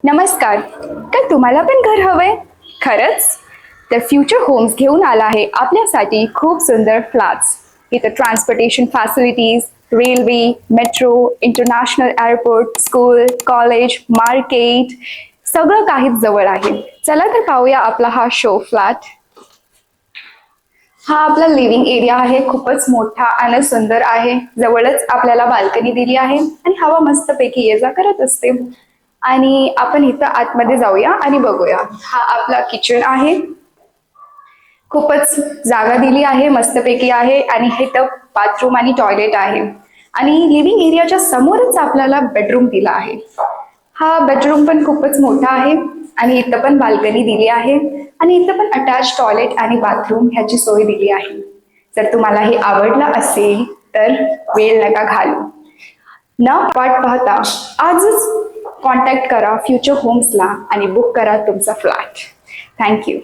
नमस्कार. काय तुम्हाला पण घर हवंय? खरंच? तर फ्युचर होम्स घेऊन आला आहे आपल्यासाठी खूप सुंदर फ्लॅट्स. इथं transportation facilities, railway, metro, international airport, school, college, market सगळं काही जवळ आहे. चला तर पाहूया आपला हा शो फ्लॅट. हा आपला लिव्हिंग एरिया आहे. खूपच मोठा आणि सुंदर आहे. जवळच आपल्याला बाल्कनी दिली आहे आणि हवा मस्तपैकी ये जा करत असते. आणि आपण इथं आतमध्ये जाऊया आणि बघूया. हा आपला किचन आहे. खूपच जागा दिली आहे, मस्तपैकी आहे आणि इथं बाथरूम आणि टॉयलेट आहे. आणि लिव्हिंग एरियाच्या समोरच आपल्याला बेडरूम दिला आहे. हा बेडरूम पण खूपच मोठा आहे आणि इथं पण बाल्कनी दिली आहे आणि इथं पण अटॅच टॉयलेट आणि बाथरूम ह्याची सोय दिली आहे. जर तुम्हाला हे आवडलं असेल तर वेळ नका घालू. न वाट पाहता आजच कॉन्टॅक्ट करा फ्युचर होम्सला आणि बुक करा तुमचा फ्लॅट. थँक्यू.